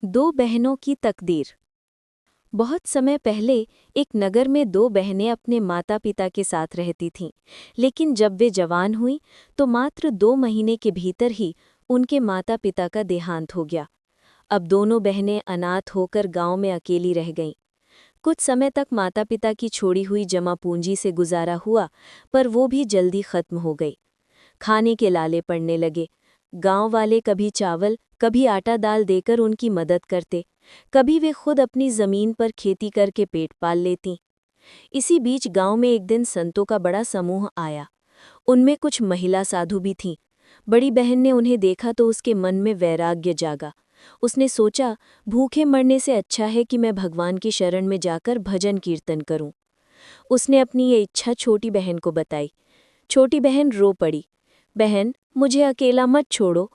दो बहनों की तकदीर। बहुत समय पहले एक नगर में दो बहनें अपने माता पिता के साथ रहती थीं, लेकिन जब वे जवान हुईं तो मात्र 2 महीने के भीतर ही उनके माता पिता का देहांत हो गया। अब दोनों बहनें अनाथ होकर गांव में अकेली रह गईं। कुछ समय तक माता पिता की छोड़ी हुई जमा पूंजी से गुजारा हुआ, पर वो भी जल्दी खत्म हो गई। खाने के लाले पड़ने लगे। गांव वाले कभी चावल कभी आटा दाल देकर उनकी मदद करते, कभी वे खुद अपनी जमीन पर खेती करके पेट पाल लेती। इसी बीच गांव में एक दिन संतों का बड़ा समूह आया। उनमें कुछ महिला साधु भी थीं। बड़ी बहन ने उन्हें देखा तो उसके मन में वैराग्य जागा। उसने सोचा, भूखे मरने से अच्छा है कि मैं भगवान की शरण में जाकर भजन कीर्तन करूं। उसने अपनी ये इच्छा छोटी बहन को बताई। छोटी बहन रो पड़ी, बहन मुझे अकेला मत छोड़ो।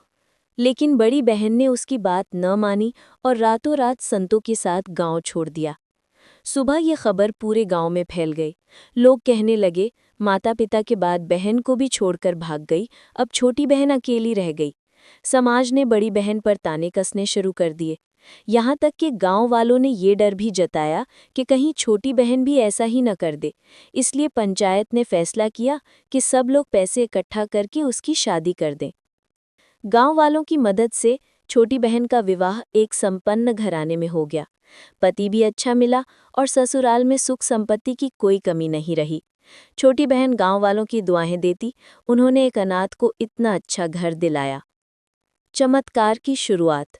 लेकिन बड़ी बहन ने उसकी बात न मानी और रातों रात संतों के साथ गांव छोड़ दिया। सुबह ये खबर पूरे गांव में फैल गई। लोग कहने लगे, माता पिता के बाद बहन को भी छोड़कर भाग गई, अब छोटी बहन अकेली रह गई। समाज ने बड़ी बहन पर ताने कसने शुरू कर दिए। यहाँ तक कि गांव वालों ने ये डर भी जताया कि कहीं छोटी बहन भी ऐसा ही न कर दे। इसलिए पंचायत ने फैसला किया कि सब लोग पैसे इकट्ठा करके उसकी शादी कर दें। गांव वालों की मदद से छोटी बहन का विवाह एक संपन्न घराने में हो गया। पति भी अच्छा मिला और ससुराल में सुख संपत्ति की कोई कमी नहीं रही। छोटी बहन गांव वालों की दुआएं देती, उन्होंने एक अनाथ को इतना अच्छा घर दिलाया। चमत्कार की शुरुआत।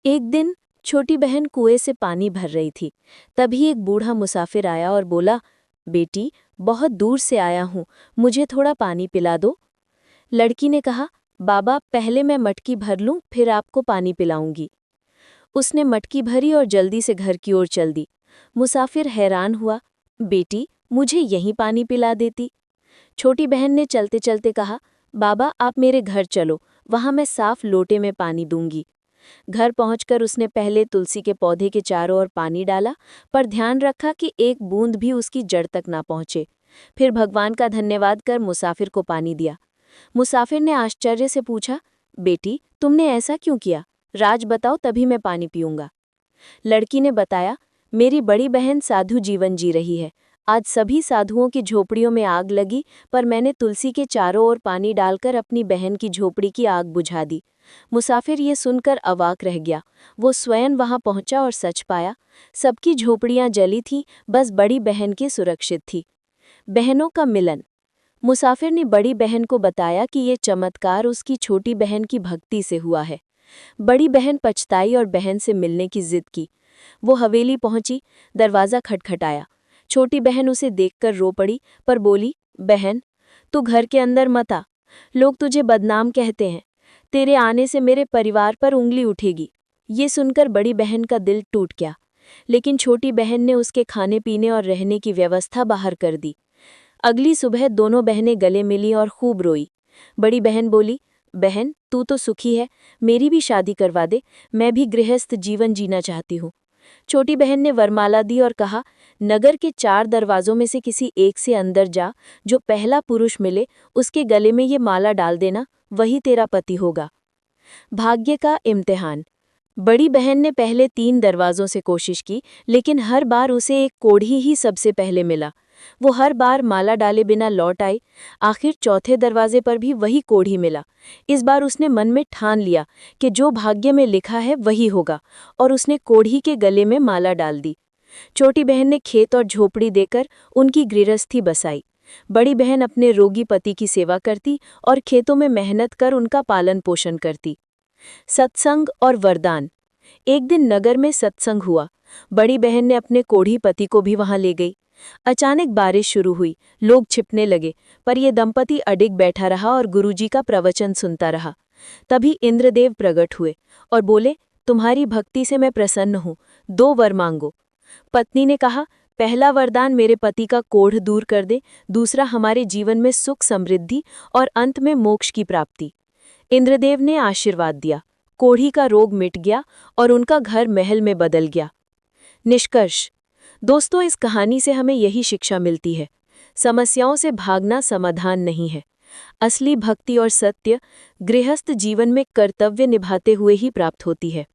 एक दिन छोटी बहन कुएं से पानी भर रही थी। तभी एक बूढ़ा मुसाफिर आया और बोला, बेटी बहुत दूर से आया हूँ, मुझे थोड़ा पानी पिला दो। लड़की ने कहा, बाबा पहले मैं मटकी भर लूं, फिर आपको पानी पिलाऊंगी। उसने मटकी भरी और जल्दी से घर की ओर चल दी। मुसाफिर हैरान हुआ, बेटी मुझे यहीं पानी पिला देती। छोटी बहन ने चलते चलते कहा, बाबा आप मेरे घर चलो, वहां मैं साफ लोटे में पानी दूंगी। घर पहुंचकर उसने पहले तुलसी के पौधे के चारों ओर पानी डाला, पर ध्यान रखा कि एक बूंद भी उसकी जड़ तक ना पहुंचे। फिर भगवान का धन्यवाद कर मुसाफिर को पानी दिया। मुसाफिर ने आश्चर्य से पूछा, बेटी तुमने ऐसा क्यों किया? राज बताओ, तभी मैं पानी पीऊंगा। लड़की ने बताया, मेरी बड़ी बहन साधु जीवन जी रही है। आज सभी साधुओं की झोपड़ियों में आग लगी, पर मैंने तुलसी के चारों ओर पानी डालकर अपनी बहन की झोपड़ी की आग बुझा दी। मुसाफिर ये सुनकर अवाक रह गया। वो स्वयं वहां पहुंचा और सच पाया, सबकी झोपड़ियां जली थीं, बस बड़ी बहन की सुरक्षित थी। बहनों का मिलन। मुसाफिर ने बड़ी बहन को बताया कि ये चमत्कार उसकी छोटी बहन की भक्ति से हुआ है। बड़ी बहन पछताई और बहन से मिलने की जिद की। वो हवेली पहुंची, दरवाज़ा खटखटाया। छोटी बहन उसे देखकर रो पड़ी, पर बोली, बहन तू घर के अंदर मत आ, लोग तुझे बदनाम कहते हैं। तेरे आने से मेरे परिवार पर उंगली उठेगी। ये सुनकर बड़ी बहन का दिल टूट गया, लेकिन छोटी बहन ने उसके खाने पीने और रहने की व्यवस्था बाहर कर दी। अगली सुबह दोनों बहनें गले मिली और खूब रोई। बड़ी बहन बोली, बहन तू तो सुखी है, मेरी भी शादी करवा दे, मैं भी गृहस्थ जीवन जीना चाहती हूँ। छोटी बहन ने वरमाला दी और कहा, नगर के 4 दरवाजों में से किसी एक से अंदर जा, जो पहला पुरुष मिले उसके गले में ये माला डाल देना, वही तेरा पति होगा। भाग्य का इम्तिहान। बड़ी बहन ने पहले 3 दरवाजों से कोशिश की, लेकिन हर बार उसे एक कोढ़ी ही सबसे पहले मिला। वो हर बार माला डाले बिना लौट आई। आखिर चौथे दरवाजे पर भी वही कोढ़ी मिला। इस बार उसने मन में ठान लिया कि जो भाग्य में लिखा है वही होगा, और उसने कोढ़ी के गले में माला डाल दी। छोटी बहन ने खेत और झोपड़ी देकर उनकी गृहस्थी बसाई। बड़ी बहन अपने रोगी पति की सेवा करती और खेतों में मेहनत कर उनका पालन पोषण करती। सत्संग और वरदान। एक दिन नगर में सत्संग हुआ। बड़ी बहन ने अपने कोढ़ी पति को भी वहां ले गई। अचानक बारिश शुरू हुई, लोग छिपने लगे, पर यह दंपति अडिग बैठा रहा और गुरुजी का प्रवचन सुनता रहा। तभी इंद्रदेव प्रकट हुए और बोले, तुम्हारी भक्ति से मैं प्रसन्न हूँ, 2 वर मांगो। पत्नी ने कहा, पहला वरदान मेरे पति का कोढ़ दूर कर दे, दूसरा हमारे जीवन में सुख समृद्धि और अंत में मोक्ष की प्राप्ति। इंद्रदेव ने आशीर्वाद दिया। कोढ़ी का रोग मिट गया और उनका घर महल में बदल गया। निष्कर्ष। दोस्तों, इस कहानी से हमें यही शिक्षा मिलती है, समस्याओं से भागना समाधान नहीं है। असली भक्ति और सत्य गृहस्थ जीवन में कर्तव्य निभाते हुए ही प्राप्त होती है।